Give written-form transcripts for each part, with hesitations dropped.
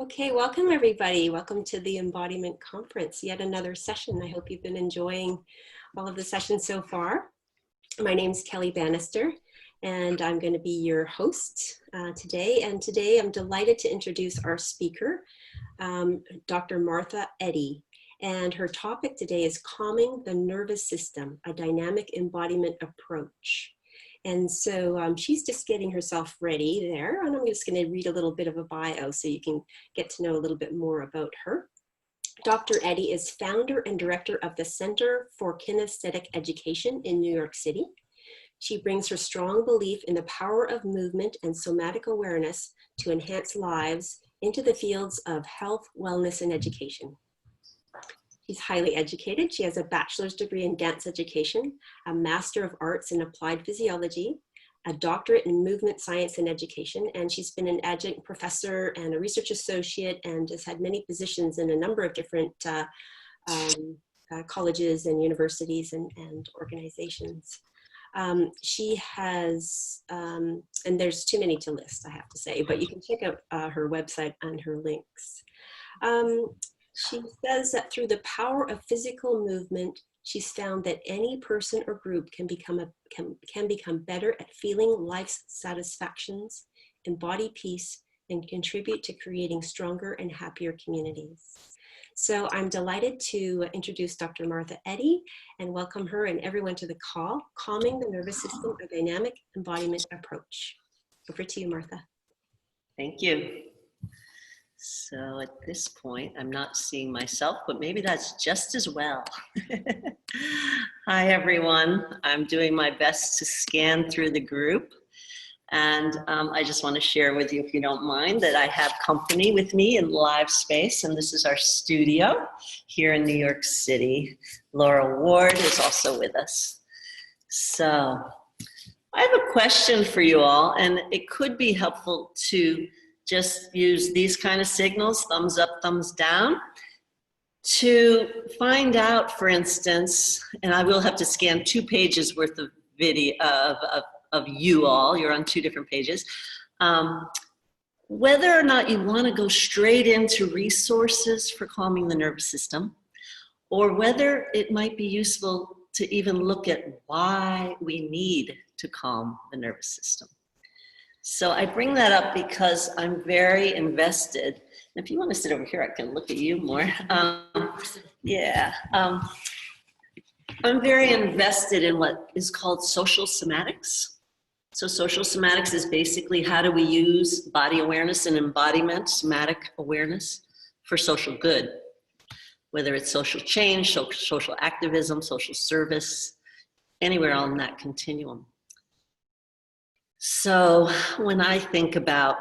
Okay, welcome everybody. Welcome to the Embodiment Conference, yet another session. I hope you've been enjoying all of the sessions so far. My name's Kelly Bannister, and I'm going to be your host today. And today I'm delighted to introduce our speaker, Dr. Martha Eddy. And her topic today is Calming the Nervous System, a Dynamic Embodiment Approach. And so she's just getting herself ready there, and I'm just going to read a little bit of a bio so you can get to know a little bit more about her. Dr. Eddy is founder and director of the Center for Kinesthetic Education in New York City. She brings her strong belief in the power of movement and somatic awareness to enhance lives into the fields of health, wellness, and education. She's highly educated. She has a bachelor's degree in dance education, a master of arts in applied physiology, a doctorate in movement science and education, and she's been an adjunct professor and a research associate and has had many positions in a number of different colleges and universities and organizations. She has, and there's too many to list, I have to say, but you can check out her website and her links. She says that through the power of physical movement, she's found that any person or group can become better at feeling life's satisfactions, embody peace, and contribute to creating stronger and happier communities. So I'm delighted to introduce Dr. Martha Eddy and welcome her and everyone to the call, Calming the Nervous System, a Dynamic Embodiment Approach. Over to you, Martha. Thank you. So at this point, I'm not seeing myself, but maybe that's just as well. Hi, everyone. I'm doing my best to scan through the group. And I just want to share with you, if you don't mind, that I have company with me in live space. And this is our studio here in New York City. Laura Ward is also with us. So I have a question for you all, and it could be helpful to just use these kind of signals, thumbs up, thumbs down, to find out, for instance, and I will have to scan 2 pages worth of video of you all, you're on 2 different pages, whether or not you want to go straight into resources for calming the nervous system, or whether it might be useful to even look at why we need to calm the nervous system. So I bring that up because I'm very invested. And if you want to sit over here, I can look at you more. I'm very invested in what is called social somatics. So social somatics is basically how do we use body awareness and embodiment, somatic awareness, for social good, whether it's social change, social activism, social service, anywhere on that continuum. So when I think about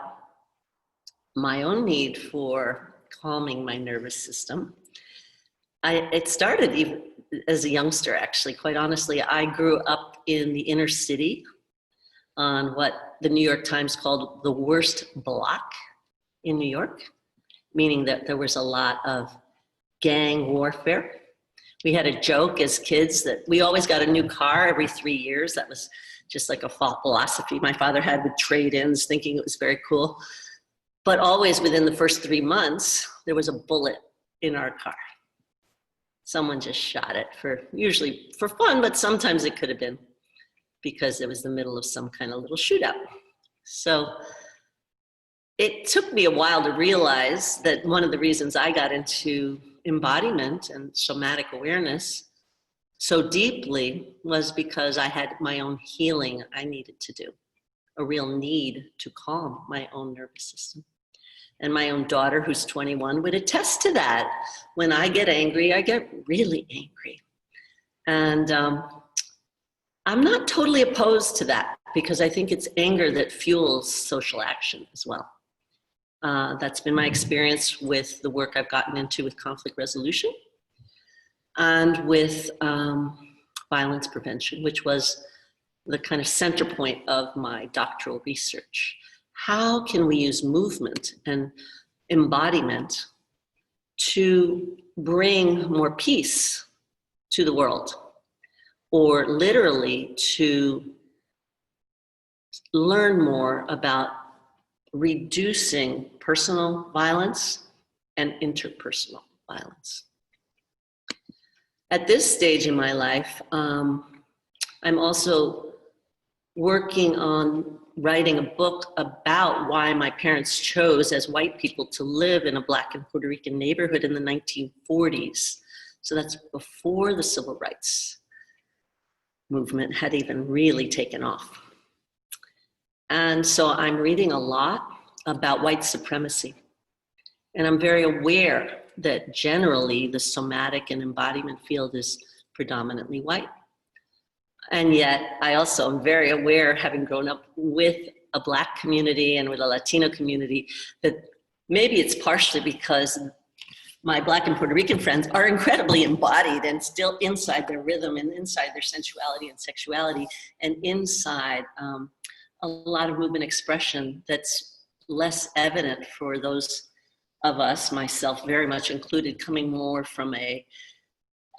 my own need for calming my nervous system, it started even as a youngster, actually. Quite honestly, I grew up in the inner city on what the New York Times called the worst block in New York, meaning that there was a lot of gang warfare. We had a joke as kids that we always got a new car every 3 years. That was just like a philosophy my father had with trade-ins, thinking it was very cool. But always within the first 3 months, there was a bullet in our car. Someone just shot it usually for fun, but sometimes it could have been because it was the middle of some kind of little shootout. So it took me a while to realize that one of the reasons I got into embodiment and somatic awareness so deeply was because I had my own healing I needed to do, a real need to calm my own nervous system. And my own daughter, who's 21, would attest to that. When I get angry, I get really angry. And I'm not totally opposed to that because I think it's anger that fuels social action as well. That's been my experience with the work I've gotten into with conflict resolution and with violence prevention, which was the kind of center point of my doctoral research. How can we use movement and embodiment to bring more peace to the world, or literally to learn more about reducing personal violence and interpersonal violence. At this stage in my life, I'm also working on writing a book about why my parents chose as white people to live in a Black and Puerto Rican neighborhood in the 1940s. So that's before the civil rights movement had even really taken off. And so I'm reading a lot about white supremacy. And I'm very aware that generally the somatic and embodiment field is predominantly white. And yet I also am very aware, having grown up with a Black community and with a Latino community, that maybe it's partially because my Black and Puerto Rican friends are incredibly embodied and still inside their rhythm and inside their sensuality and sexuality and inside a lot of movement expression that's less evident for those of us, myself very much included, coming more from a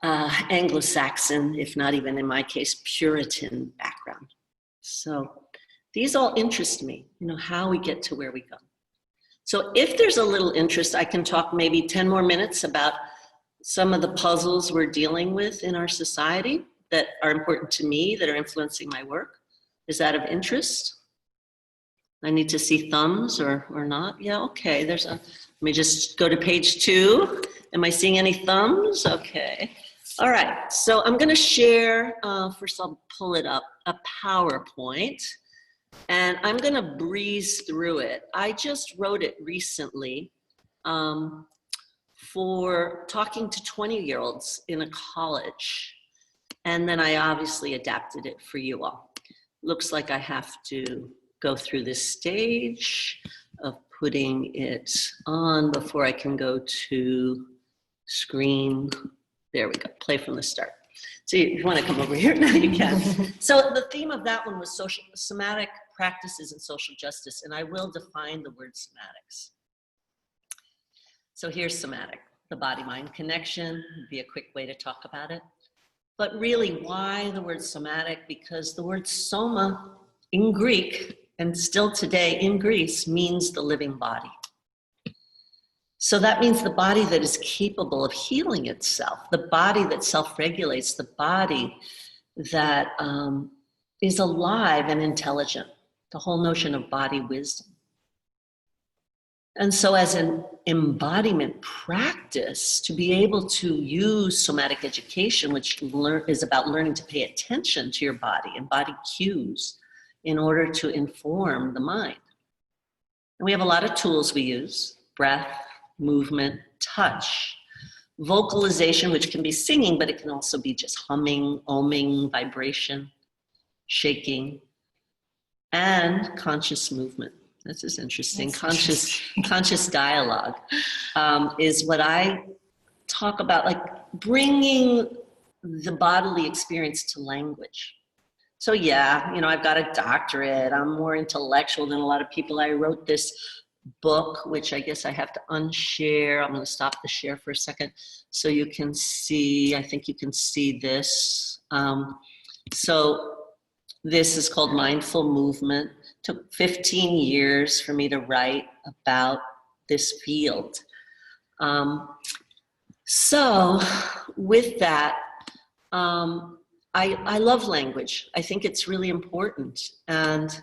Anglo-Saxon, if not even in my case, Puritan background. So these all interest me, how we get to where we go. So if there's a little interest, I can talk maybe 10 more minutes about some of the puzzles we're dealing with in our society that are important to me, that are influencing my work. Is that of interest? I need to see thumbs or not? Yeah, okay, let me just go to page 2. Am I seeing any thumbs? Okay. All right, so I'm gonna share, first I'll pull it up, a PowerPoint, and I'm gonna breeze through it. I just wrote it recently for talking to 20-year-olds in a college, and then I obviously adapted it for you all. Looks like I have to go through this stage of putting it on before I can go to screen. There we go, play from the start. So if you want to come over here, now you can. So the theme of that one was somatic practices and social justice, and I will define the word somatics. So here's somatic, the body-mind connection, would be a quick way to talk about it. But really, why the word somatic? Because the word soma in Greek, and still today in Greece, means the living body. So that means the body that is capable of healing itself, the body that self-regulates, the body that is alive and intelligent, the whole notion of body wisdom. And so as an embodiment practice, to be able to use somatic education, which is about learning to pay attention to your body and body cues in order to inform the mind. And we have a lot of tools we use: breath, movement, touch, vocalization, which can be singing, but it can also be just humming, oming, vibration, shaking, and conscious movement. This is interesting. Conscious dialogue is what I talk about, like bringing the bodily experience to language. So yeah, I've got a doctorate. I'm more intellectual than a lot of people. I wrote this book, which I guess I have to unshare. I'm going to stop the share for a second so you can see. I think you can see this. So this is called Mindful Movement. It took 15 years for me to write about this field. So with that, I love language. I think it's really important. And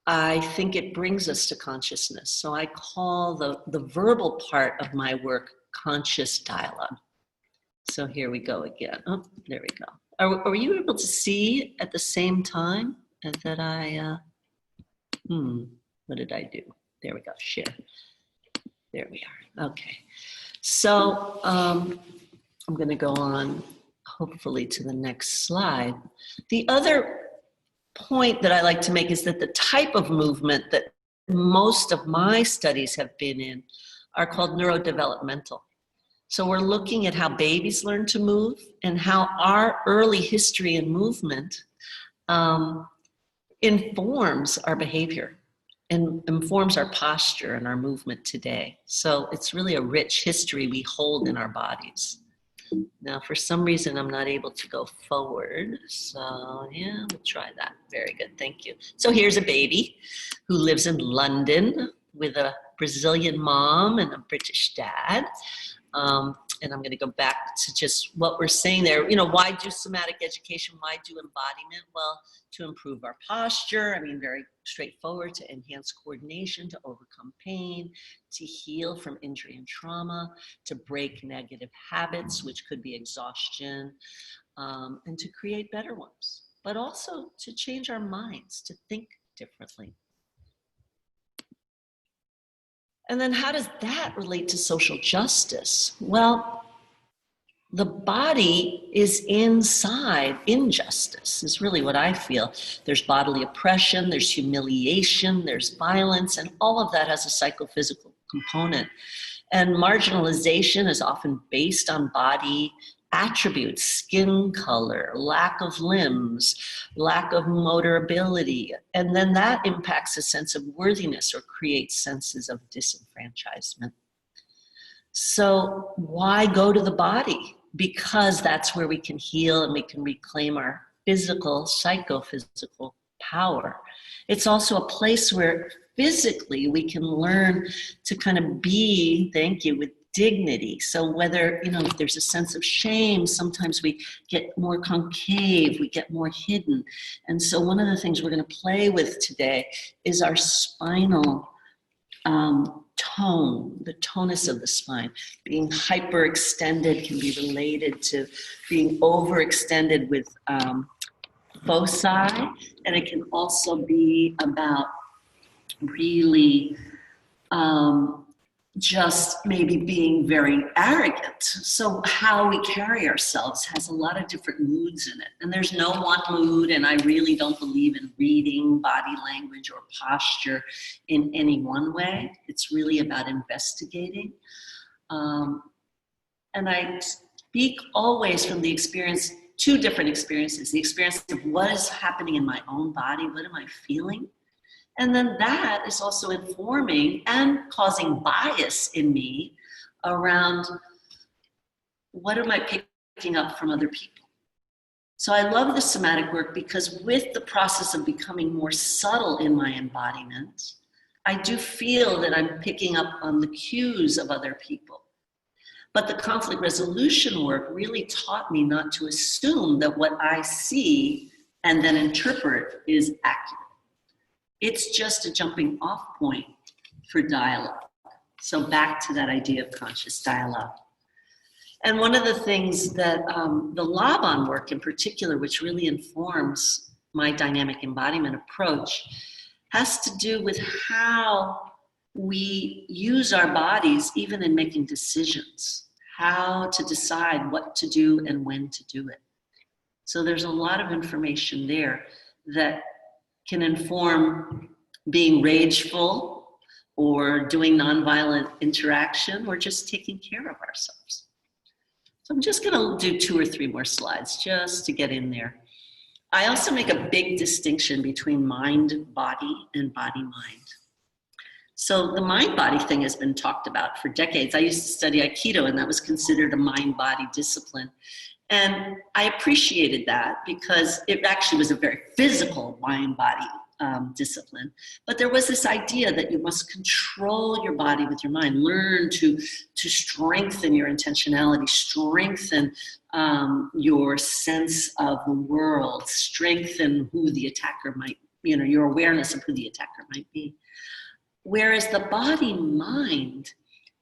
I think it brings us to consciousness. So I call the verbal part of my work conscious dialogue. So here we go again. Oh, there we go. Are you able to see at the same time that I, what did I do? There we go, share. There we are, okay. So I'm gonna go on hopefully to the next slide. The other point that I like to make is that the type of movement that most of my studies have been in are called neurodevelopmental. So we're looking at how babies learn to move and how our early history in movement informs our behavior and informs our posture and our movement today. So it's really a rich history we hold in our bodies. Now, for some reason, I'm not able to go forward. So yeah, we'll try that. Very good, thank you. So here's a baby who lives in London with a Brazilian mom and a British dad. And I'm going to go back to just what we're saying there. You know, why do somatic education? Why do embodiment? Well, to improve our posture. I mean, very straightforward, to enhance coordination, to overcome pain, to heal from injury and trauma, to break negative habits, which could be exhaustion, and to create better ones, but also to change our minds, to think differently. And then how does that relate to social justice? Well, the body is inside injustice, is really what I feel. There's bodily oppression, there's humiliation, there's violence, and all of that has a psychophysical component. And marginalization is often based on body attributes, skin color, lack of limbs, lack of motor ability. And then that impacts a sense of worthiness or creates senses of disenfranchisement. So why go to the body? Because that's where we can heal and we can reclaim our physical, psychophysical power. It's also a place where physically we can learn to kind of be, thank you, with dignity. So whether, you know, if there's a sense of shame, sometimes we get more concave, we get more hidden. And so one of the things we're going to play with today is our spinal tone, the tonus of the spine. Being hyperextended can be related to being overextended with foci, and it can also be about really just maybe being very arrogant. So how we carry ourselves has a lot of different moods in it. And there's no one mood, and I really don't believe in reading body language or posture in any one way. It's really about investigating. And I speak always from the experience, two different experiences. The experience of what is happening in my own body, what am I feeling? And then that is also informing and causing bias in me around what am I picking up from other people. So I love the somatic work because with the process of becoming more subtle in my embodiment, I do feel that I'm picking up on the cues of other people. But the conflict resolution work really taught me not to assume that what I see and then interpret is accurate. It's just a jumping off point for dialogue. So back to that idea of conscious dialogue. And one of the things that the Laban work in particular, which really informs my dynamic embodiment approach, has to do with how we use our bodies even in making decisions, how to decide what to do and when to do it. So there's a lot of information there that can inform being rageful or doing nonviolent interaction or just taking care of ourselves. So I'm just going to do 2 or 3 more slides just to get in there. I also make a big distinction between mind-body and body-mind. So the mind-body thing has been talked about for decades. I used to study Aikido, and that was considered a mind-body discipline. And I appreciated that because it actually was a very physical mind-body discipline. But there was this idea that you must control your body with your mind, learn to strengthen your intentionality, strengthen your sense of the world, strengthen who the attacker might, you know, your awareness of who the attacker might be. Whereas the body-mind,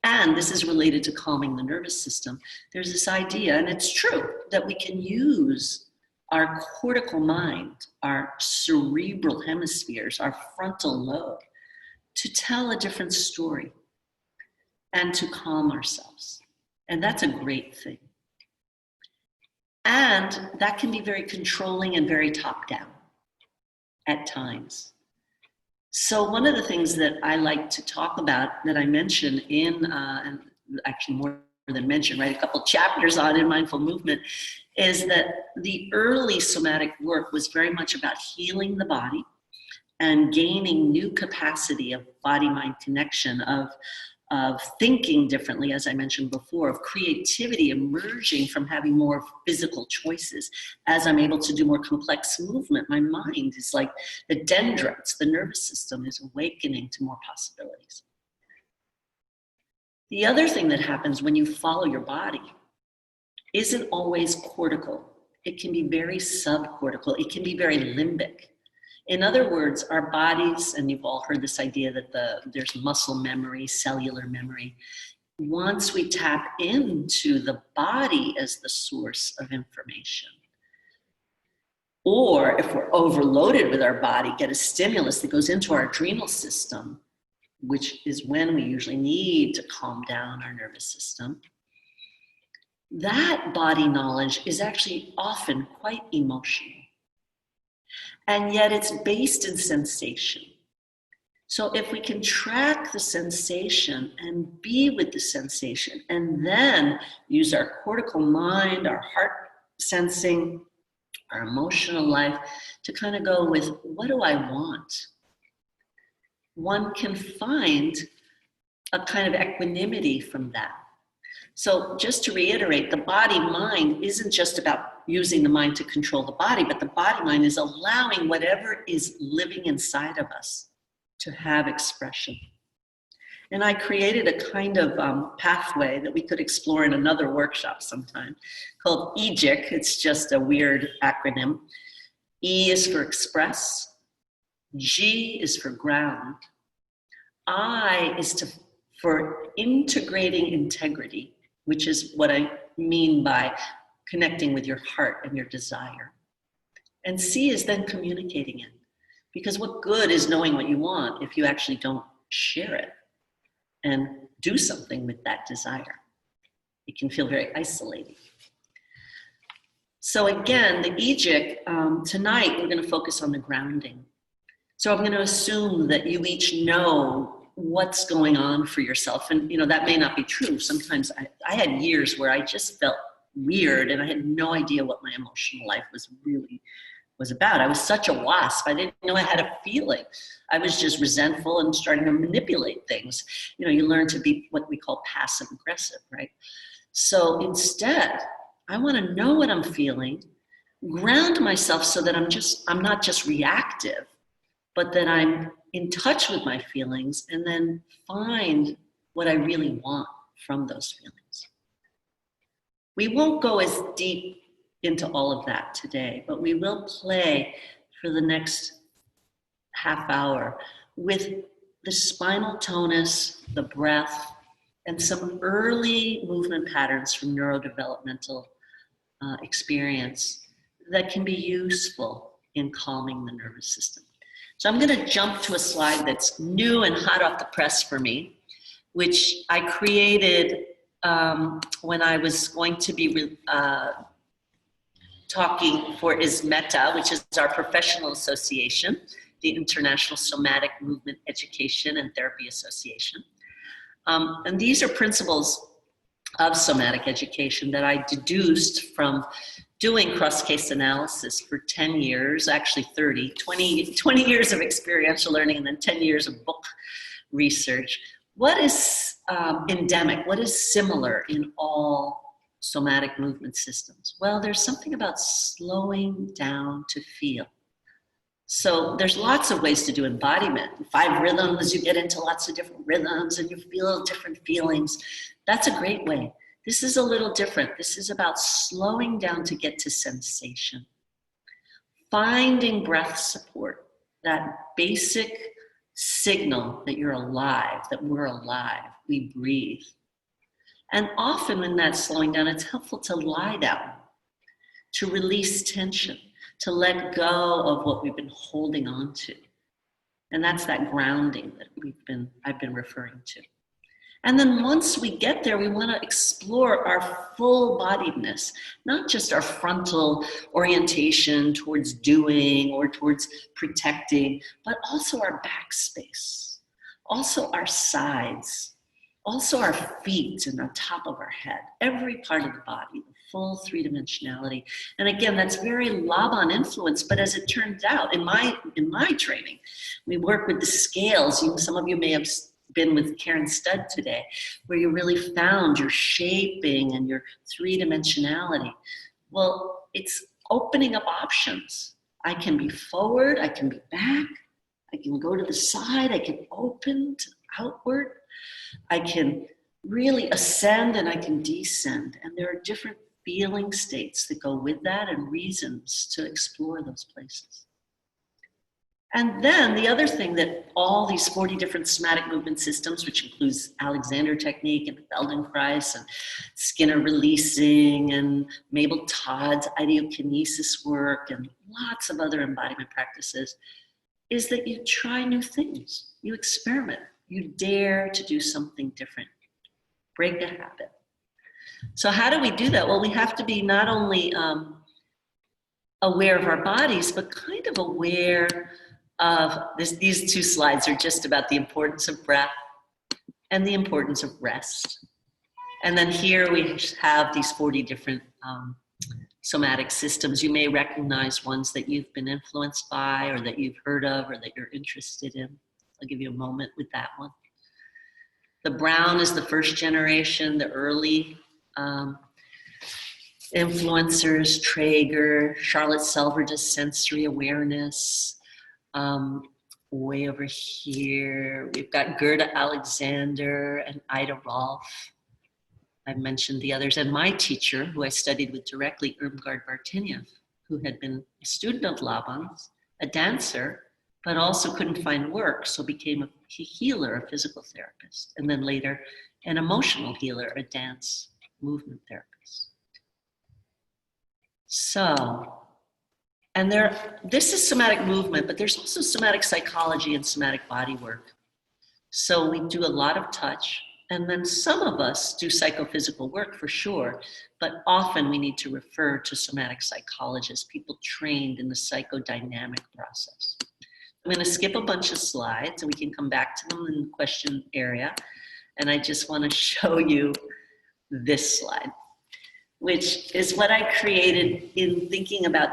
and this is related to calming the nervous system, there's this idea, and it's true, that we can use our cortical mind, our cerebral hemispheres, our frontal lobe, to tell a different story and to calm ourselves. And that's a great thing. And that can be very controlling and very top-down at times. So one of the things that I like to talk about that I mention in, and actually more than mention, right, a couple chapters on in Mindful Movement, is that the early somatic work was very much about healing the body and gaining new capacity of body-mind connection, of thinking differently, as I mentioned before, of creativity emerging from having more physical choices. As I'm able to do more complex movement, my mind is like the dendrites, the nervous system is awakening to more possibilities. The other thing that happens when you follow your body isn't always cortical. It can be very subcortical. It can be very limbic. In other words, our bodies, and you've all heard this idea that there's muscle memory, cellular memory. Once we tap into the body as the source of information, or if we're overloaded with our body, get a stimulus that goes into our adrenal system, which is when we usually need to calm down our nervous system, that body knowledge is actually often quite emotional. And yet it's based in sensation. So if we can track the sensation and be with the sensation, and then use our cortical mind, our heart sensing, our emotional life to kind of go with, what do I want? One can find a kind of equanimity from that. So just to reiterate, the body-mind isn't just about using the mind to control the body, but the body-mind is allowing whatever is living inside of us to have expression. And I created a kind of pathway that we could explore in another workshop sometime called EGIC. It's just a weird acronym. E is for express. G is for ground. I is for integrating integrity, which is what I mean by connecting with your heart and your desire. And C is then communicating it. Because what good is knowing what you want if you actually don't share it and do something with that desire? It can feel very isolating. So again, the EGIC, tonight we're going to focus on the grounding. So I'm going to assume that you each know what's going on for yourself. And that may not be true. Sometimes I had years where I just felt weird and I had no idea what my emotional life was about. I was such a wasp. I didn't know I had a feeling. I was just resentful and starting to manipulate things. You learn to be what we call passive aggressive, right? So instead, I want to know what I'm feeling, ground myself so that I'm not just reactive, but that I'm in touch with my feelings and then find what I really want from those feelings. We won't go as deep into all of that today, but we will play for the next half hour with the spinal tonus, the breath, and some early movement patterns from neurodevelopmental experience that can be useful in calming the nervous system. So I'm going to jump to a slide that's new and hot off the press for me, which I created when I was going to be talking for ISMETA, which is our professional association, the International Somatic Movement Education and Therapy Association. And these are principles of somatic education that I deduced from doing cross-case analysis for 10 years, actually 20 years of experiential learning and then 10 years of book research. What is endemic? What is similar in all somatic movement systems? Well, there's something about slowing down to feel. So there's lots of ways to do embodiment. 5 rhythms, you get into lots of different rhythms and you feel different feelings. That's a great way. This is a little different. This is about slowing down to get to sensation. Finding breath support, that basic signal that you're alive, that we're alive, we breathe. And often when that's slowing down, it's helpful to lie down, to release tension, to let go of what we've been holding on to. And that's that grounding that I've been referring to. And then once we get there, we want to explore our full-bodiedness, not just our frontal orientation towards doing or towards protecting, but also our back space, also our sides, also our feet and the top of our head, every part of the body, the full 3-dimensionality. And again, that's very Laban influence, but as it turns out, in my training, we work with the scales. Some of you may have been with Karen Studd today, where you really found your shaping and your 3-dimensionality. Well, it's opening up options. I can be forward, I can be back, I can go to the side, I can open to outward. I can really ascend and I can descend. And there are different feeling states that go with that and reasons to explore those places. And then the other thing that all these 40 different somatic movement systems, which includes Alexander technique and Feldenkrais and Skinner releasing and Mabel Todd's ideokinesis work and lots of other embodiment practices, is that you try new things, you experiment, you dare to do something different, break a habit. So how do we do that? Well, we have to be not only aware of our bodies, but kind of aware of this. These two slides are just about the importance of breath and the importance of rest. And then here we have these 40 different somatic systems. You may recognize ones that you've been influenced by or that you've heard of or that you're interested in. I'll give you a moment with that one. The brown is the first generation, the early influencers, Traeger, Charlotte Selvar's sensory awareness. Way over here, we've got Gerda Alexander and Ida Rolf. I've mentioned the others, and my teacher, who I studied with directly, Irmgard Bartiniev, who had been a student of Laban's, a dancer, but also couldn't find work, so became a healer, a physical therapist, and then later an emotional healer, a dance movement therapist. So, and this is somatic movement, but there's also somatic psychology and somatic body work. So we do a lot of touch, and then some of us do psychophysical work for sure, but often we need to refer to somatic psychologists, people trained in the psychodynamic process. I'm going to skip a bunch of slides, and we can come back to them in the question area. And I just want to show you this slide, which is what I created in thinking about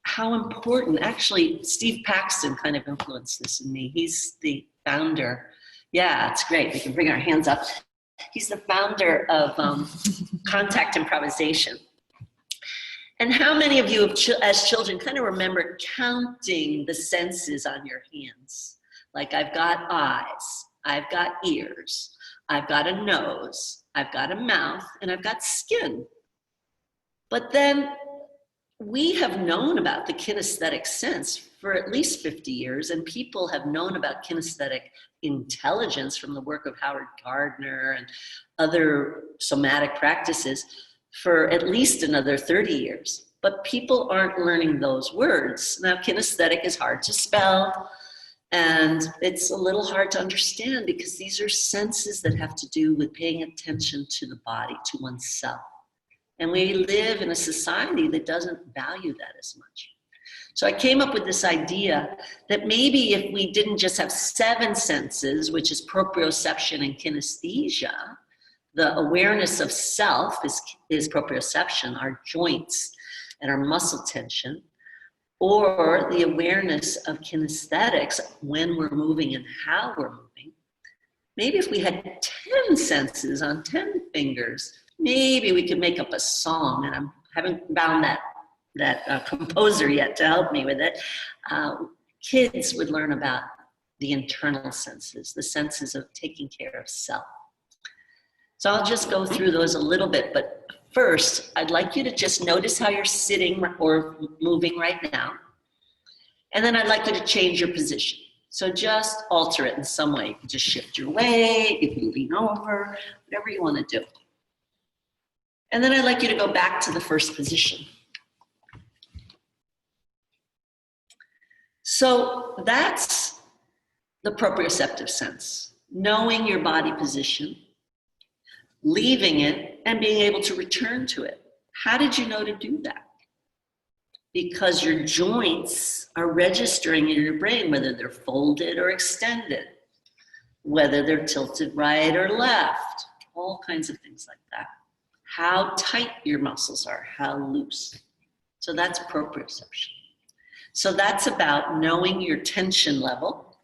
how important, actually, Steve Paxton kind of influenced this in me. He's the founder. Yeah, it's great. We can bring our hands up. He's the founder of Contact Improvisation. And how many of you, as children, kind of remember counting the senses on your hands? Like, I've got eyes, I've got ears, I've got a nose, I've got a mouth, and I've got skin. But then we have known about the kinesthetic sense for at least 50 years, and people have known about kinesthetic intelligence from the work of Howard Gardner and other somatic practices for at least another 30 years. But people aren't learning those words. Now, kinesthetic is hard to spell, and it's a little hard to understand because these are senses that have to do with paying attention to the body, to oneself. And we live in a society that doesn't value that as much. So I came up with this idea that maybe if we didn't just have 7 senses, which is proprioception and kinesthesia, the awareness of self is proprioception, our joints and our muscle tension, or the awareness of kinesthetics when we're moving and how we're moving. Maybe if we had 10 senses on 10 fingers, maybe we could make up a song, and I haven't found that composer yet to help me with it. Kids would learn about the internal senses, the senses of taking care of self. So I'll just go through those a little bit, but first, I'd like you to just notice how you're sitting or moving right now. And then I'd like you to change your position. So just alter it in some way. You can just shift your weight, you can lean over, whatever you want to do. And then I'd like you to go back to the first position. So that's the proprioceptive sense, knowing your body position, leaving it, and being able to return to it. How did you know to do that? Because your joints are registering in your brain, whether they're folded or extended, whether they're tilted right or left, all kinds of things like that. How tight your muscles are, how loose. So that's proprioception. So that's about knowing your tension level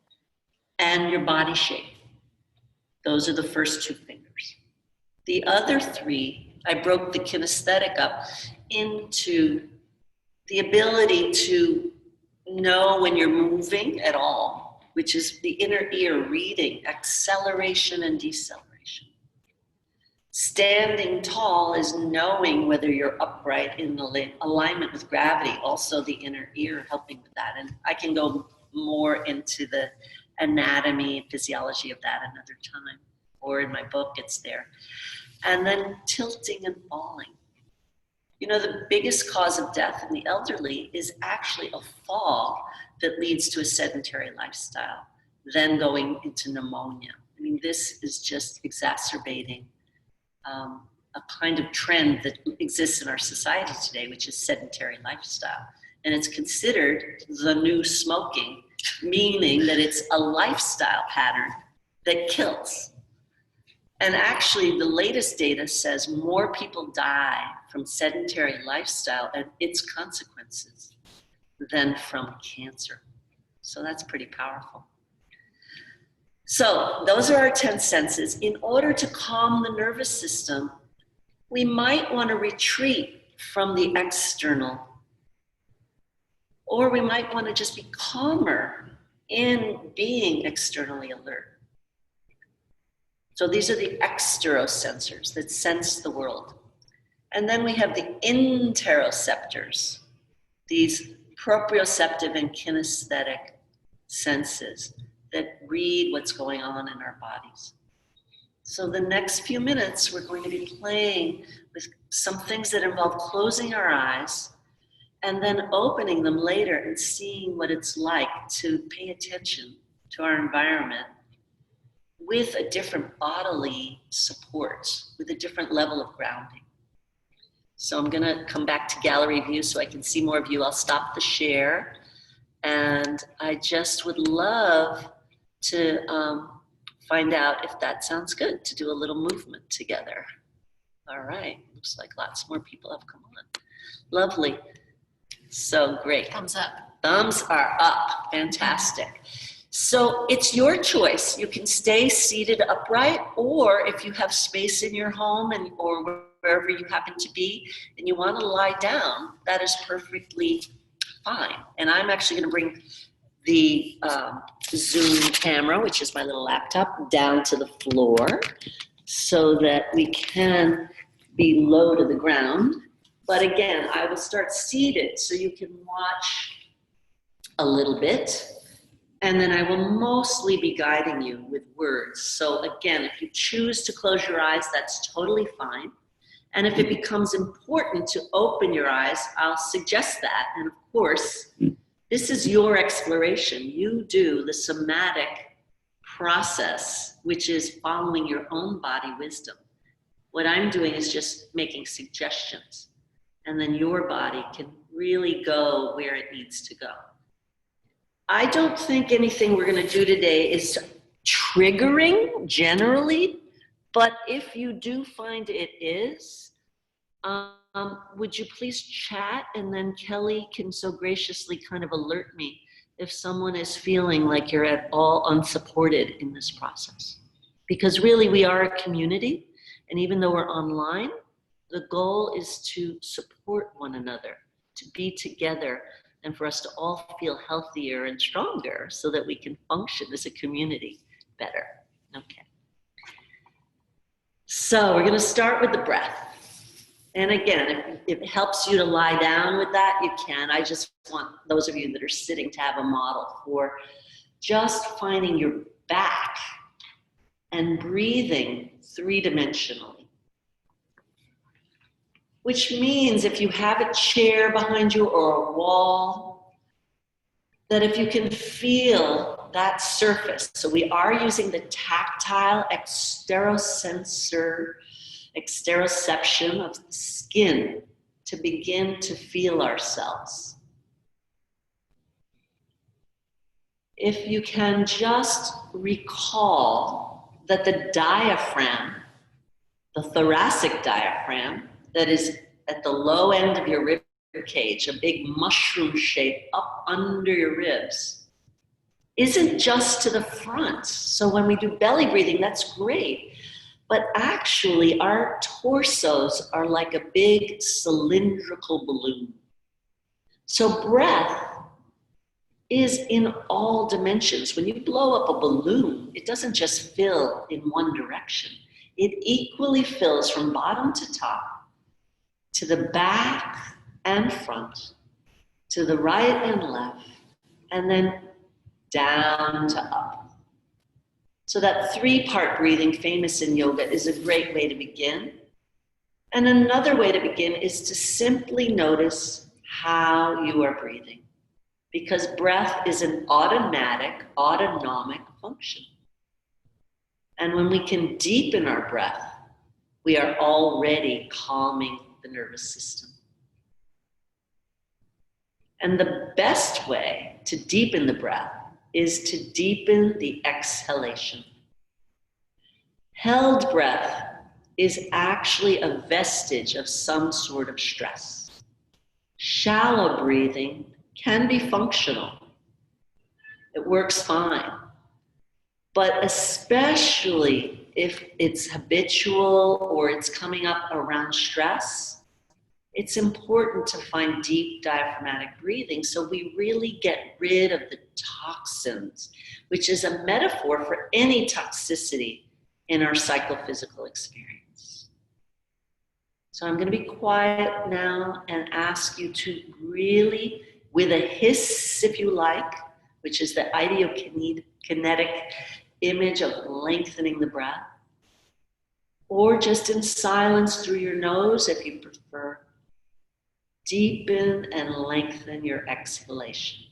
and your body shape. Those are the first 2 fingers. The other 3, I broke the kinesthetic up into the ability to know when you're moving at all, which is the inner ear reading acceleration and deceleration. Standing tall is knowing whether you're upright in alignment with gravity, also the inner ear helping with that. And I can go more into the anatomy and physiology of that another time, or in my book, it's there. And then tilting and falling. You know, the biggest cause of death in the elderly is actually a fall that leads to a sedentary lifestyle, then going into pneumonia. I mean, this is just exacerbating a kind of trend that exists in our society today, which is sedentary lifestyle. And it's considered the new smoking, meaning that it's a lifestyle pattern that kills. And actually, the latest data says more people die from sedentary lifestyle and its consequences than from cancer. So that's pretty powerful. So those are our 10 senses. In order to calm the nervous system, we might want to retreat from the external, or we might want to just be calmer in being externally alert. So these are the exterosensors that sense the world. And then we have the interoceptors, these proprioceptive and kinesthetic senses that read what's going on in our bodies. So the next few minutes, we're going to be playing with some things that involve closing our eyes and then opening them later and seeing what it's like to pay attention to our environment with a different bodily support, with a different level of grounding. So I'm gonna come back to gallery view so I can see more of you. I'll stop the share. And I just would love to find out if that sounds good, to do a little movement together. All right, looks like lots more people have come on. Lovely, so great. Thumbs up. Thumbs are up, fantastic. So it's your choice. You can stay seated upright, or if you have space in your home and or wherever you happen to be, and you want to lie down, that is perfectly fine. And I'm actually going to bring the Zoom camera, which is my little laptop, down to the floor so that we can be low to the ground. But again, I will start seated so you can watch a little bit. And then I will mostly be guiding you with words. So again, if you choose to close your eyes, that's totally fine. And if it becomes important to open your eyes, I'll suggest that. And of course, this is your exploration. You do the somatic process, which is following your own body wisdom. What I'm doing is just making suggestions. And then your body can really go where it needs to go. I don't think anything we're going to do today is triggering generally, but if you do find it is, would you please chat, and then Kelly can so graciously kind of alert me if someone is feeling like you're at all unsupported in this process. Because really we are a community, and even though we're online, the goal is to support one another, to be together, and for us to all feel healthier and stronger so that we can function as a community better. Okay. So we're going to start with the breath. And again, if it helps you to lie down with that, you can. I just want those of you that are sitting to have a model for just finding your back and breathing three-dimensionally. Which means if you have a chair behind you or a wall, that if you can feel that surface, so we are using the tactile exteroception of the skin to begin to feel ourselves. If you can just recall that the diaphragm, the thoracic diaphragm, that is at the low end of your rib cage, a big mushroom shape up under your ribs, isn't just to the front. So when we do belly breathing, that's great. But actually, our torsos are like a big cylindrical balloon. So breath is in all dimensions. When you blow up a balloon, it doesn't just fill in one direction. it equally fills from bottom to top, to the back and front, to the right and left, and then down to up. So that 3-part breathing, famous in yoga, is a great way to begin. And another way to begin is to simply notice how you are breathing, because breath is an automatic, autonomic function. And when we can deepen our breath, we are already calming the nervous system. And the best way to deepen the breath is to deepen the exhalation. Held breath is actually a vestige of some sort of stress. Shallow breathing can be functional. It works fine. But especially if it's habitual or it's coming up around stress, it's important to find deep diaphragmatic breathing so we really get rid of the toxins, which is a metaphor for any toxicity in our psychophysical experience. So I'm going to be quiet now and ask you to really, with a hiss if you like, which is the ideokinetic image of lengthening the breath, or just in silence through your nose if you prefer, deepen and lengthen your exhalation.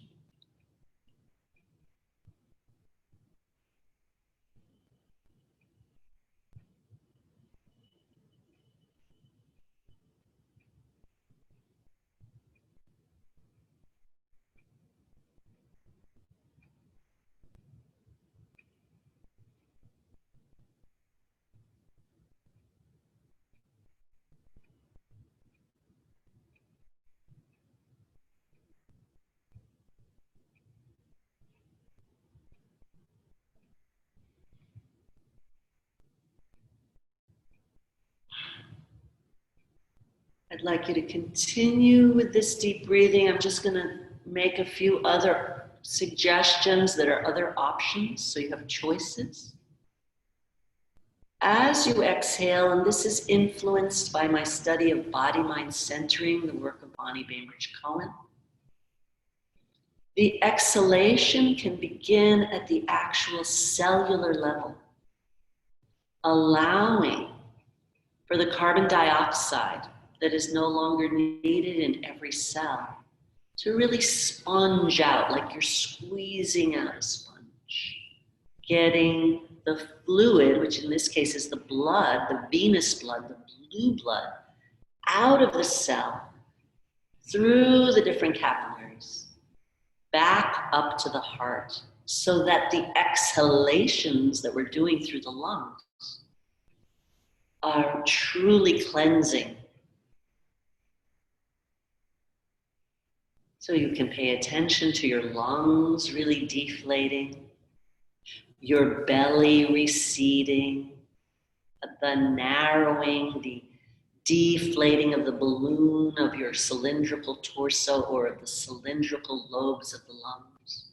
I'd like you to continue with this deep breathing. I'm just going to make a few other suggestions that are other options, so you have choices. As you exhale, and this is influenced by my study of body-mind centering, the work of Bonnie Bainbridge Cohen, the exhalation can begin at the actual cellular level, allowing for the carbon dioxide that is no longer needed in every cell to really sponge out, like you're squeezing out a sponge, getting the fluid, which in this case is the blood, the venous blood, the blue blood, out of the cell, through the different capillaries, back up to the heart, so that the exhalations that we're doing through the lungs are truly cleansing. So you can pay attention to your lungs really deflating, your belly receding, the narrowing, the deflating of the balloon of your cylindrical torso or of the cylindrical lobes of the lungs,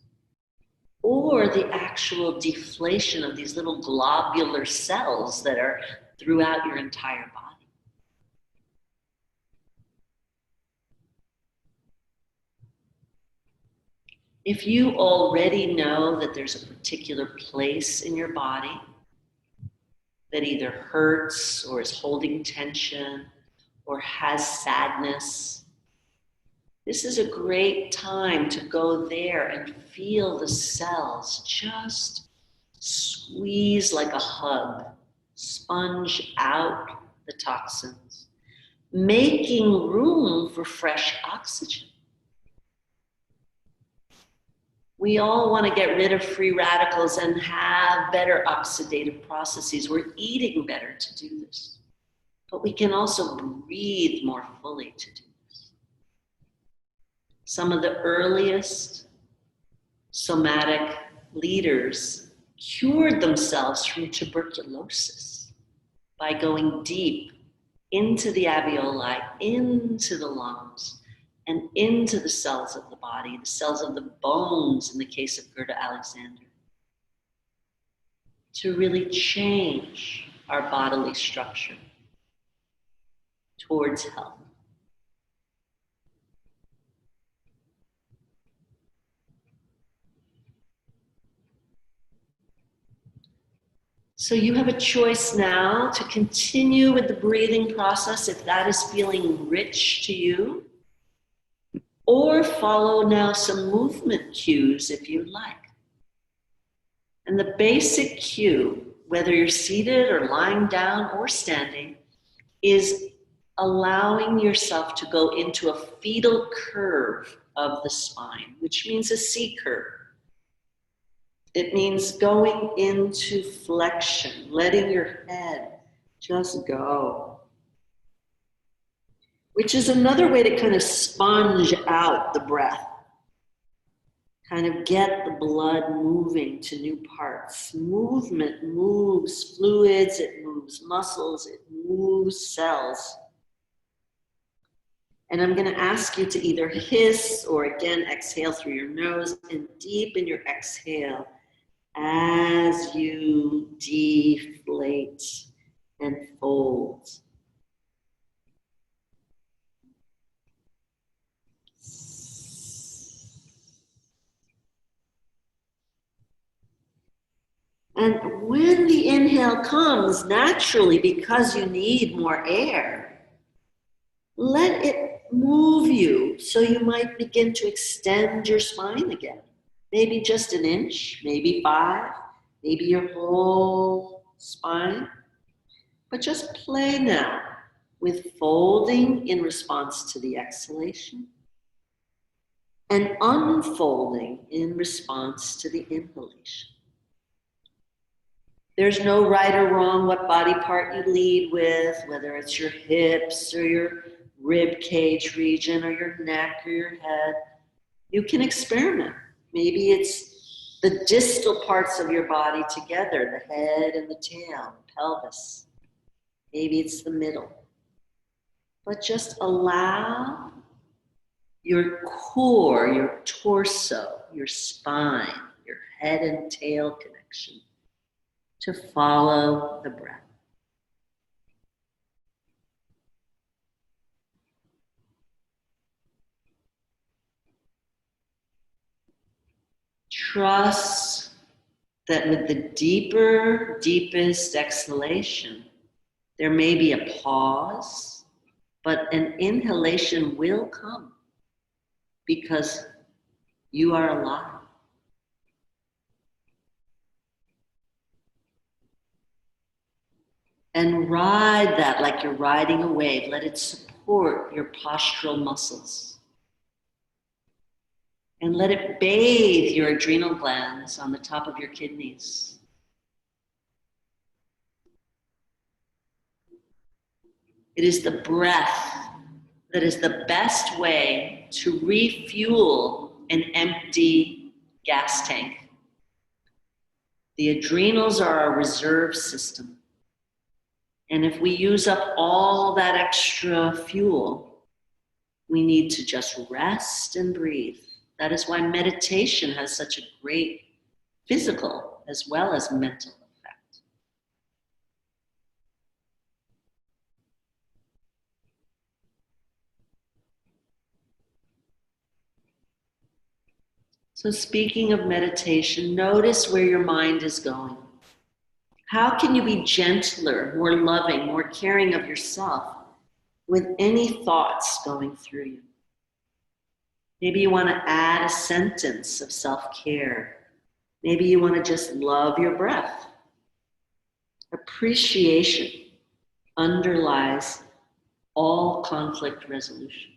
or the actual deflation of these little globular cells that are throughout your entire body. If you already know that there's a particular place in your body that either hurts or is holding tension or has sadness, this is a great time to go there and feel the cells just squeeze like a hug, sponge out the toxins, making room for fresh oxygen. We all want to get rid of free radicals and have better oxidative processes. We're eating better to do this. But we can also breathe more fully to do this. Some of the earliest somatic leaders cured themselves from tuberculosis by going deep into the alveoli, into the lungs, and into the cells of the body, the cells of the bones in the case of Gerda Alexander, to really change our bodily structure towards health. So you have a choice now to continue with the breathing process if that is feeling rich to you, or follow now some movement cues if you like. And the basic cue, whether you're seated or lying down or standing, is allowing yourself to go into a fetal curve of the spine, which means a C curve. It means going into flexion, letting your head just go, which is another way to kind of sponge out the breath, kind of get the blood moving to new parts. Movement moves fluids, it moves muscles, it moves cells. And I'm going to ask you to either hiss or again exhale through your nose and deepen your exhale as you deflate and fold. And when the inhale comes naturally, because you need more air, let it move you. So you might begin to extend your spine again. Maybe just an inch, maybe 5, maybe your whole spine. But just play now with folding in response to the exhalation and unfolding in response to the inhalation. There's no right or wrong what body part you lead with, whether it's your hips or your rib cage region or your neck or your head. You can experiment. Maybe it's the distal parts of your body together, the head and the tail, the pelvis. Maybe it's the middle. But just allow your core, your torso, your spine, your head and tail connection to follow the breath. Trust that with the deeper, deepest exhalation, there may be a pause, but an inhalation will come because you are alive. And ride that like you're riding a wave. Let it support your postural muscles. And let it bathe your adrenal glands on the top of your kidneys. It is the breath that is the best way to refuel an empty gas tank. The adrenals are our reserve system. And if we use up all that extra fuel, we need to just rest and breathe. That is why meditation has such a great physical as well as mental effect. So speaking of meditation, notice where your mind is going. How can you be gentler, more loving, more caring of yourself with any thoughts going through you? Maybe you want to add a sentence of self-care. Maybe you want to just love your breath. Appreciation underlies all conflict resolution.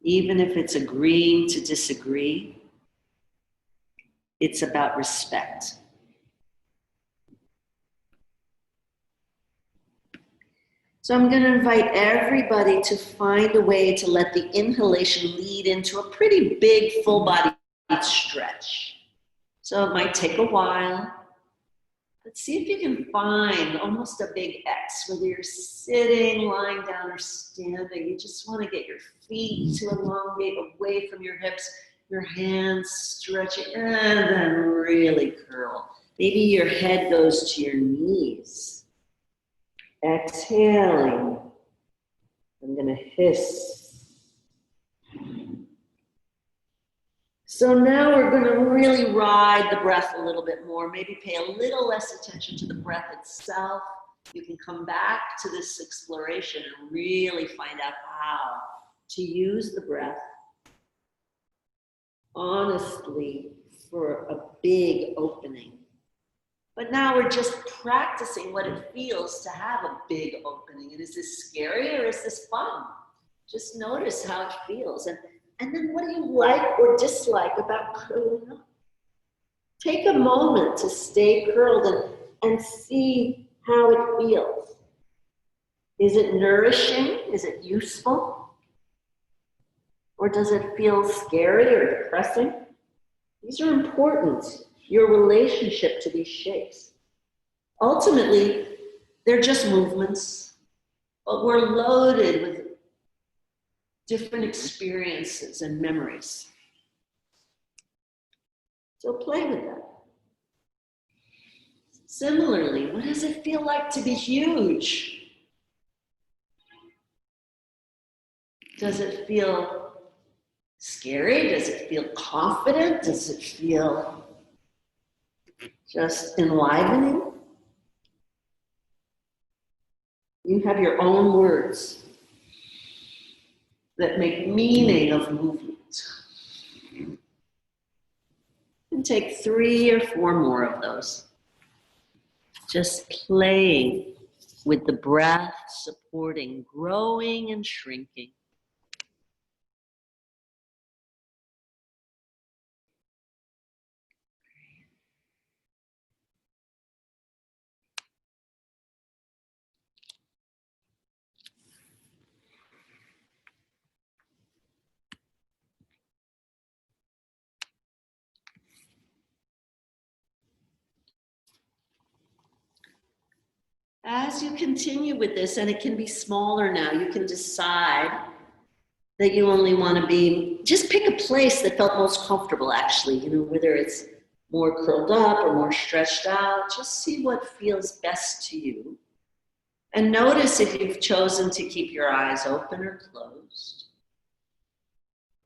Even if it's agreeing to disagree, it's about respect. So I'm going to invite everybody to find a way to let the inhalation lead into a pretty big full body stretch. So it might take a while, but see if you can find almost a big X, whether you're sitting, lying down, or standing. You just want to get your feet to elongate away from your hips. your hands stretching, and then really curl. Maybe your head goes to your knees. Exhaling. I'm going to hiss. So now we're going to really ride the breath a little bit more. Maybe pay a little less attention to the breath itself. You can come back to this exploration and really find out how to use the breath honestly for a big opening. But now we're just practicing what it feels to have a big opening. And is this scary or is this fun? Just notice how it feels. And then what do you like or dislike about curling up? Take a moment to stay curled and see how it feels. Is it nourishing? Is it useful? Or does it feel scary or depressing? These are important. Your relationship to these shapes. Ultimately, they're just movements, but we're loaded with different experiences and memories. So play with that. Similarly, what does it feel like to be huge? Does it feel scary? Does it feel confident? Does it feel just enlivening? You have your own words that make meaning of movement. And take 3 or 4 more of those. Just playing with the breath, supporting growing and shrinking. As you continue with this, and it can be smaller now, you can decide that you only want to be, just pick a place that felt most comfortable actually, whether it's more curled up or more stretched out, just see what feels best to you. And notice if you've chosen to keep your eyes open or closed.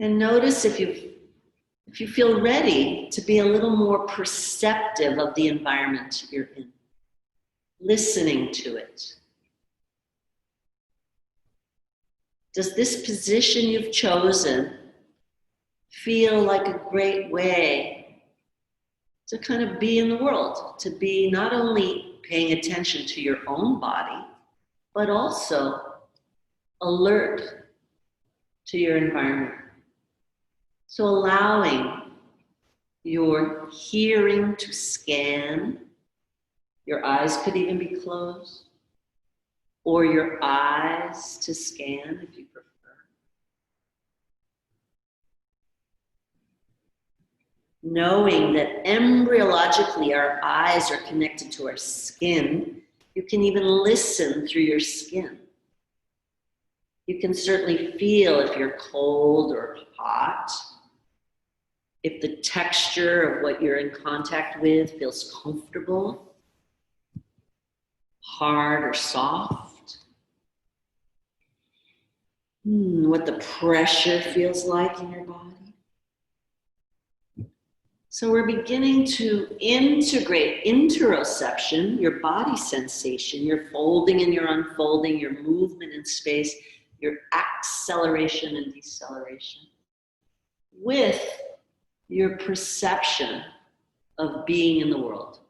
And notice if you feel ready to be a little more perceptive of the environment you're in. Listening to it. Does this position you've chosen feel like a great way to kind of be in the world, to be not only paying attention to your own body, but also alert to your environment? So allowing your hearing to scan. Your eyes could even be closed, or your eyes to scan if you prefer. Knowing that embryologically our eyes are connected to our skin, you can even listen through your skin. You can certainly feel if you're cold or hot, if the texture of what you're in contact with feels comfortable, hard or soft. What the pressure feels like in your body. So we're beginning to integrate interoception, your body sensation, your folding and your unfolding, your movement in space, your acceleration and deceleration, with your perception of being in the world.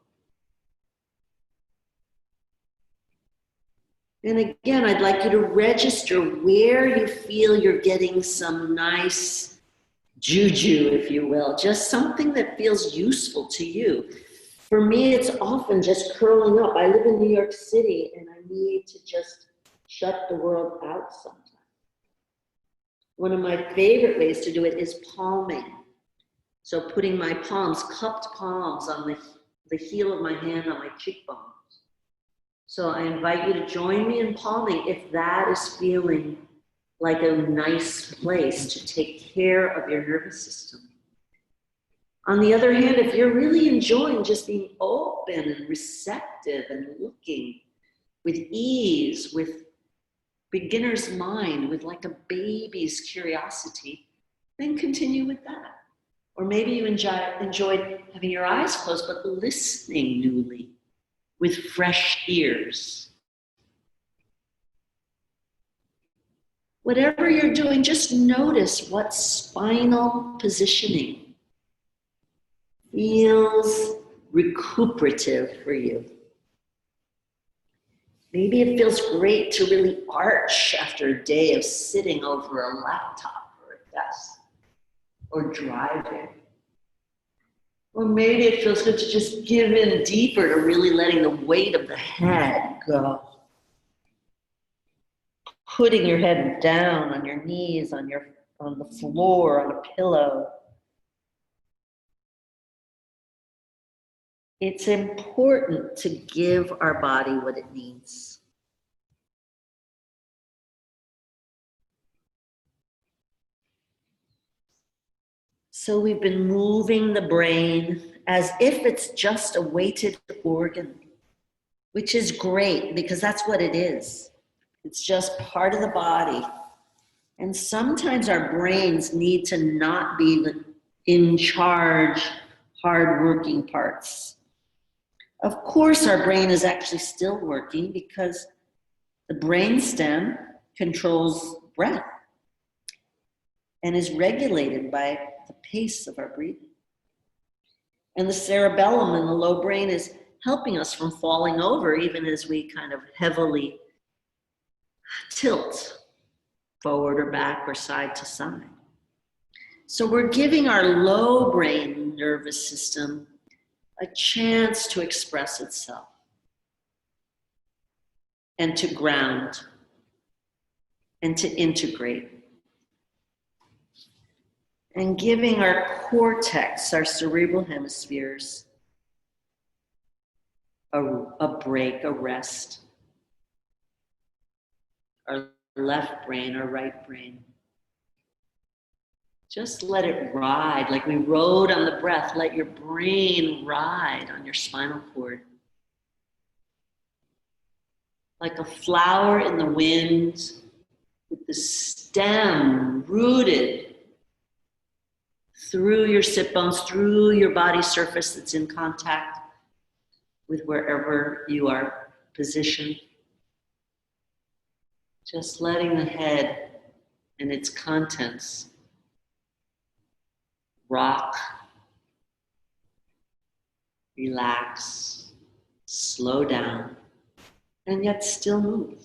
And again, I'd like you to register where you feel you're getting some nice juju, if you will, just something that feels useful to you. For me, it's often just curling up. I live in New York City and I need to just shut the world out sometimes. One of my favorite ways to do it is palming. So putting my palms, cupped palms on the heel of my hand on my cheekbone. So I invite you to join me in palming if that is feeling like a nice place to take care of your nervous system. On the other hand, if you're really enjoying just being open and receptive and looking with ease, with beginner's mind, with like a baby's curiosity, then continue with that. Or maybe you enjoyed having your eyes closed, but listening newly with fresh ears. Whatever you're doing, just notice what spinal positioning feels recuperative for you. Maybe it feels great to really arch after a day of sitting over a laptop or a desk or driving. Or maybe it feels good to just give in deeper to really letting the weight of the head go. Putting your head down on your knees, on the floor, on a pillow. It's important to give our body what it needs. So we've been moving the brain as if it's just a weighted organ, which is great because that's what it is. It's just part of the body. And sometimes our brains need to not be the in charge, hard-working parts. Of course, our brain is actually still working because the brainstem controls breath and is regulated by the pace of our breathing. And the cerebellum in the low brain is helping us from falling over even as we kind of heavily tilt forward or back or side to side. So we're giving our low brain nervous system a chance to express itself and to ground and to integrate. And giving our cortex, our cerebral hemispheres, a break, a rest. Our left brain, our right brain. Just let it ride, like we rode on the breath. Let your brain ride on your spinal cord. Like a flower in the wind, with the stem rooted through your sit bones, through your body surface that's in contact with wherever you are positioned. Just letting the head and its contents rock, relax, slow down, and yet still move.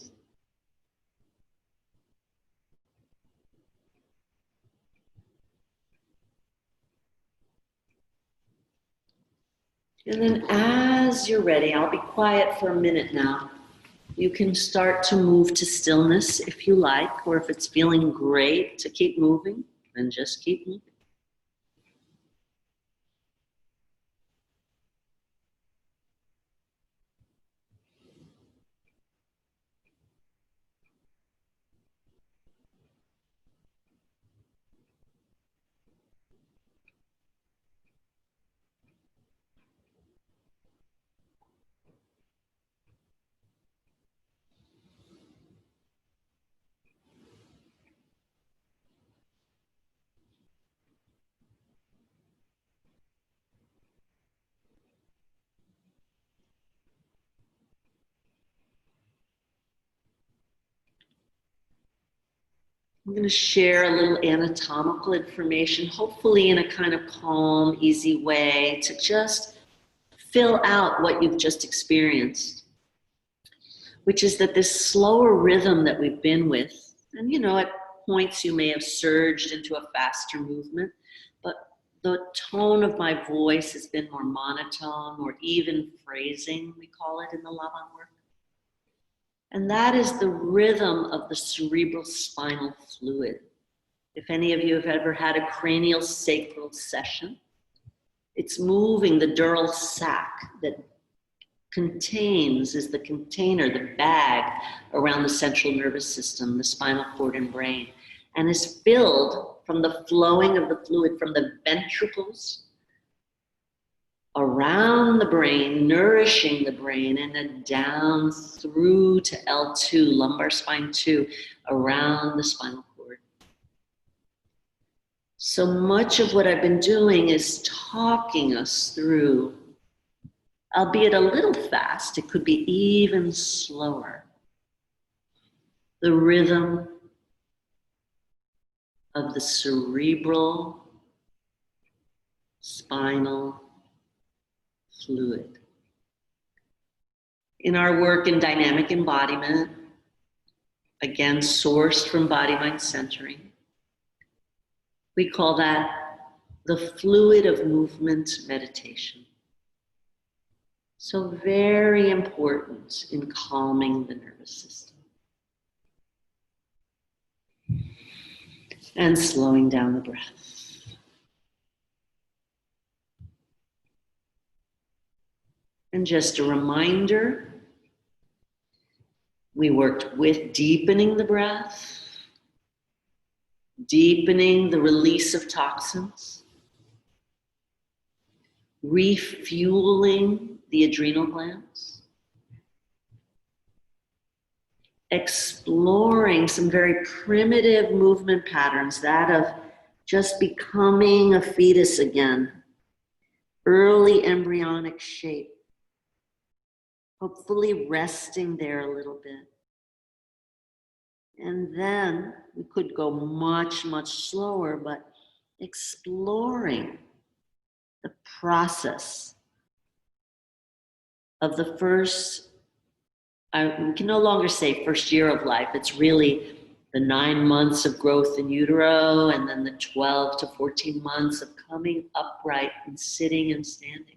And then as you're ready, I'll be quiet for a minute now. You can start to move to stillness if you like, or if it's feeling great to keep moving, then just keep moving. I'm going to share a little anatomical information, hopefully in a kind of calm, easy way to just fill out what you've just experienced, which is that this slower rhythm that we've been with, and at points you may have surged into a faster movement, but the tone of my voice has been more monotone or even phrasing, we call it in the Laban work. And that is the rhythm of the cerebral spinal fluid. If any of you have ever had a cranial sacral session, it's moving the dural sac that is the container, the bag around the central nervous system, the spinal cord and brain, and is filled from the flowing of the fluid from the ventricles around the brain, nourishing the brain, and then down through to L2, lumbar spine 2, around the spinal cord. So much of what I've been doing is talking us through, albeit a little fast, it could be even slower, the rhythm of the cerebral spinal fluid. In our work in dynamic embodiment, again, sourced from body-mind centering, we call that the fluid of movement meditation. So very important in calming the nervous system and slowing down the breath. And just a reminder, we worked with deepening the breath, deepening the release of toxins, refueling the adrenal glands, exploring some very primitive movement patterns, that of just becoming a fetus again, early embryonic shape. Hopefully resting there a little bit. And then we could go much, much slower, but exploring the process of the first, we can no longer say first year of life. It's really the 9 months of growth in utero, and then the 12 to 14 months of coming upright and sitting and standing.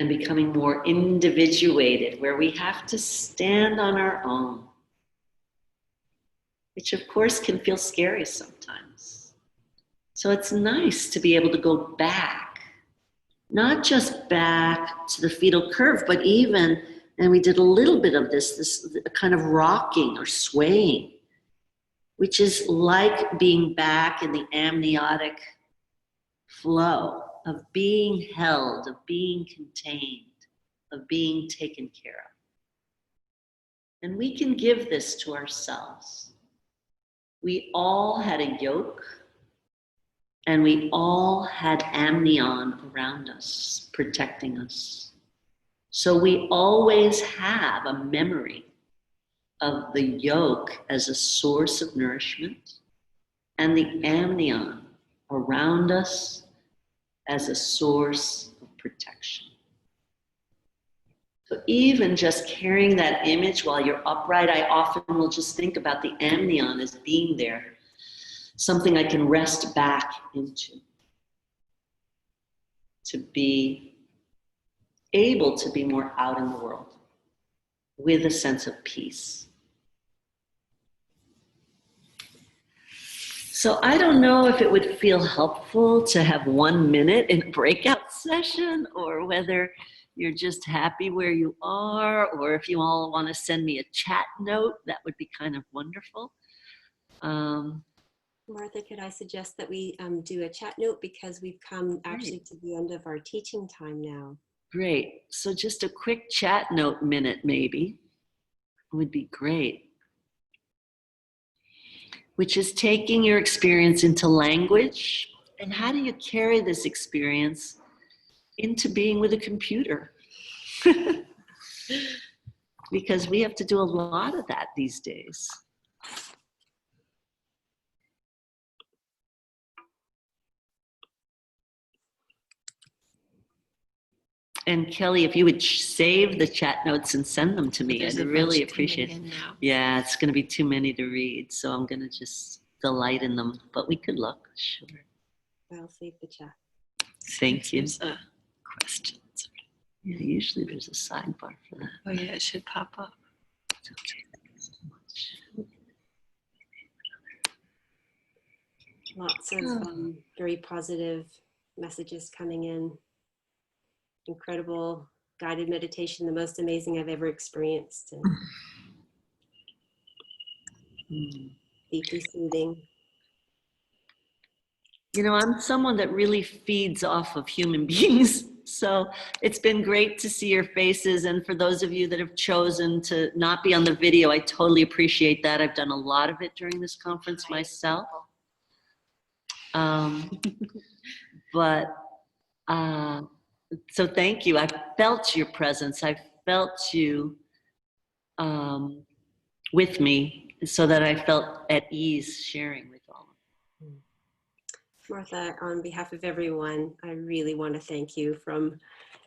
And becoming more individuated, where we have to stand on our own, which of course can feel scary sometimes. So it's nice to be able to go back, not just back to the fetal curve, but even, and we did a little bit of this kind of rocking or swaying, which is like being back in the amniotic flow of being held, of being contained, of being taken care of. And we can give this to ourselves. We all had a yoke, and we all had amnion around us, protecting us. So we always have a memory of the yoke as a source of nourishment, and the amnion around us as a source of protection. So even just carrying that image while you're upright, I often will just think about the amnion as being there, something I can rest back into, to be able to be more out in the world with a sense of peace. So I don't know if it would feel helpful to have 1 minute in a breakout session, or whether you're just happy where you are, or if you all want to send me a chat note, that would be kind of wonderful. Martha, could I suggest that we do a chat note, because we've come actually to the end of our teaching time now. Great. So just a quick chat note minute maybe would be great. Which is taking your experience into language, and how do you carry this experience into being with a computer? Because we have to do a lot of that these days. And Kelly, if you would save the chat notes and send them to me, I'd really appreciate it. Yeah, it's going to be too many to read, so I'm going to just delight in them. But we could look, sure. I'll save the chat. Thank you. There's a question. Yeah, usually there's a sidebar for that. Oh yeah, it should pop up. It's okay. Thank you so much. Lots of very positive messages coming in. Incredible guided meditation, the most amazing I've ever experienced. And deeply soothing. You know, I'm someone that really feeds off of human beings. So it's been great to see your faces. And for those of you that have chosen to not be on the video, I totally appreciate that. I've done a lot of it during this conference myself. But so thank you. I felt your presence. I felt you with me so that I felt at ease sharing with all of you. Martha, on behalf of everyone, I really want to thank you from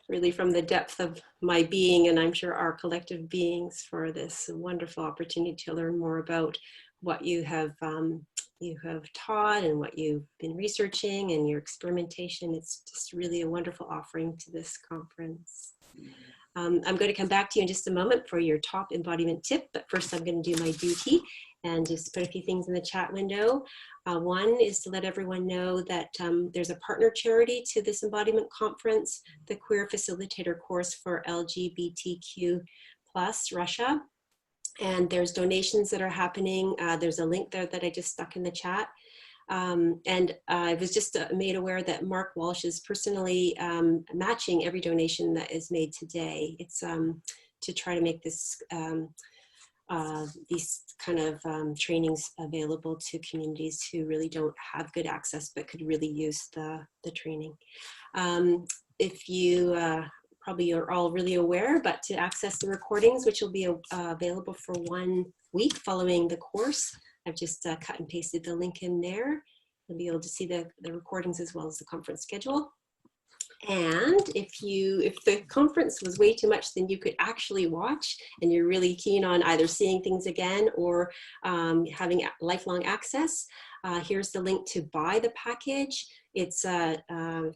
the depth of my being, and I'm sure our collective beings, for this wonderful opportunity to learn more about what you have taught and what you've been researching and your experimentation. It's just really a wonderful offering to this conference. I'm going to come back to you in just a moment for your top embodiment tip, but first I'm going to do my duty and just put a few things in the chat window. One is to let everyone know that there's a partner charity to this embodiment conference, the Queer Facilitator course for LGBTQ+ Russia. And there's donations that are happening. There's a link there that I just stuck in the chat. And I was just made aware that Mark Walsh is personally matching every donation that is made today. It's to try to make this these kind of trainings available to communities who really don't have good access but could really use the training. If you probably are all really aware, but to access the recordings, which will be available for 1 week following the course, I've just cut and pasted the link in there. You'll be able to see the recordings as well as the conference schedule. And if the conference was way too much, then you could actually watch, and you're really keen on either seeing things again or having lifelong access. Here's the link to buy the package. It's I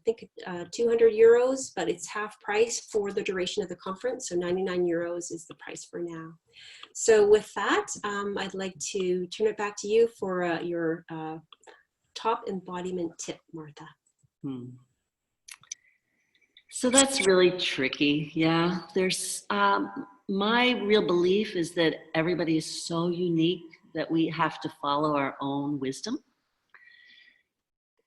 think 200 euros, but it's half price for the duration of the conference. So 99 euros is the price for now. So with that, I'd like to turn it back to you for your top embodiment tip, Martha. So that's really tricky. Yeah, there's my real belief is that everybody is so unique that we have to follow our own wisdom.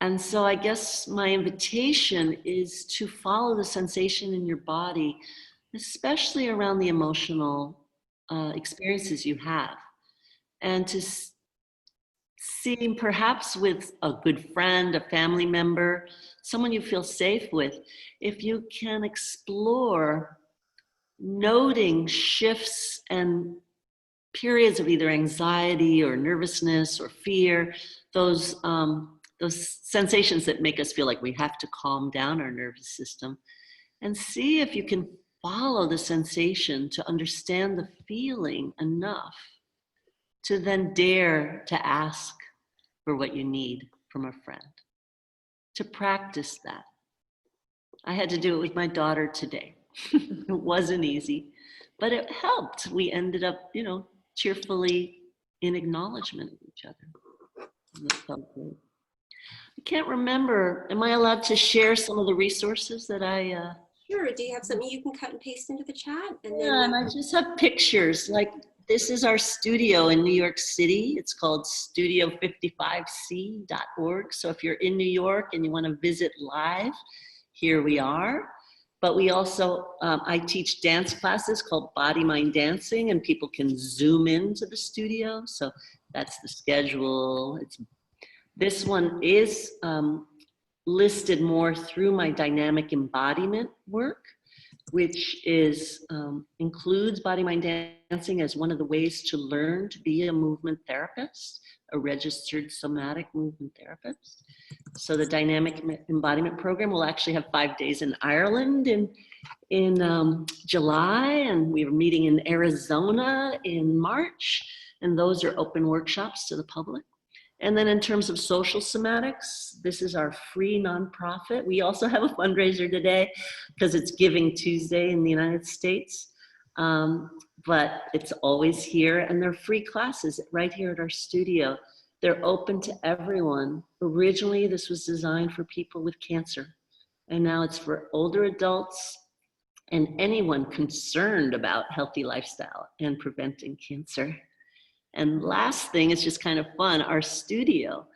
And so I guess my invitation is to follow the sensation in your body, especially around the emotional experiences you have, and to see, perhaps with a good friend, a family member, someone you feel safe with, if you can explore noting shifts and periods of either anxiety or nervousness or fear, those sensations that make us feel like we have to calm down our nervous system, and see if you can follow the sensation to understand the feeling enough to then dare to ask for what you need from a friend, to practice that. I had to do it with my daughter today. It wasn't easy, but it helped. We ended up, cheerfully in acknowledgement of each other. And it felt great. I can't remember, am I allowed to share some of the resources that I... Sure, do you have something you can cut and paste into the chat? Yeah, and I just have pictures, like this is our studio in New York City. It's called studio55c.org. So if you're in New York and you want to visit live, here we are. But we also, I teach dance classes called Body Mind Dancing, and people can zoom into the studio. So that's the schedule. This one is listed more through my dynamic embodiment work, which is includes body mind dancing as one of the ways to learn to be a movement therapist, a registered somatic movement therapist. So the dynamic embodiment program will actually have 5 days in Ireland in July, and we are meeting in Arizona in March, and those are open workshops to the public. And then in terms of social somatics, this is our free nonprofit. We also have a fundraiser today because it's Giving Tuesday in the United States. But it's always here, and they're free classes right here at our studio. They're open to everyone. Originally, this was designed for people with cancer, and now it's for older adults and anyone concerned about healthy lifestyle and preventing cancer. And last thing is just kind of fun. Our studio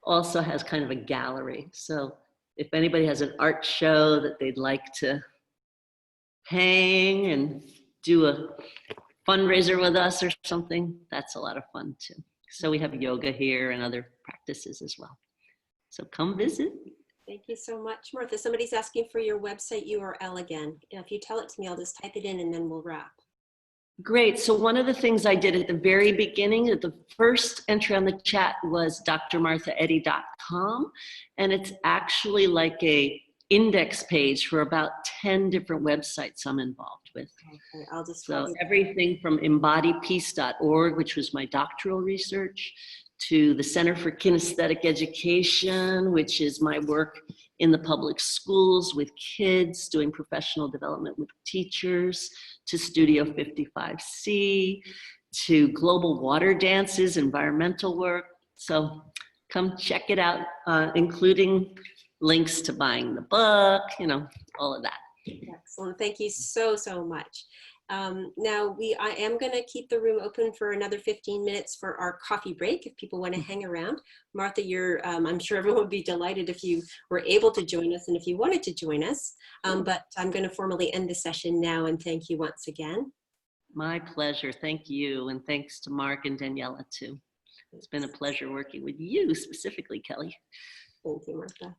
also has kind of a gallery. So if anybody has an art show that they'd like to hang and do a fundraiser with us or something, that's a lot of fun too. So we have yoga here and other practices as well. So come visit. Thank you so much, Martha. Somebody's asking for your website URL again. If you tell it to me, I'll just type it in and then we'll wrap. Great. So one of the things I did at the very beginning, the first entry on the chat was drmarthaeddy.com. And it's actually like a index page for about 10 different websites I'm involved with. Okay, I'll just So everything from embodypeace.org, which was my doctoral research, to the Center for Kinesthetic Education, which is my work in the public schools with kids, doing professional development with teachers, to Studio 55C, to Global Water Dances, environmental work. So come check it out, including links to buying the book, all of that. Excellent. Thank you so, so much. Now I am going to keep the room open for another 15 minutes for our coffee break if people want to hang around. Martha, I'm sure everyone would be delighted if you were able to join us and if you wanted to join us. But I'm going to formally end the session now and thank you once again. My pleasure. Thank you. And thanks to Mark and Daniela too. It's been a pleasure working with you specifically, Kelly. Thank you, Martha.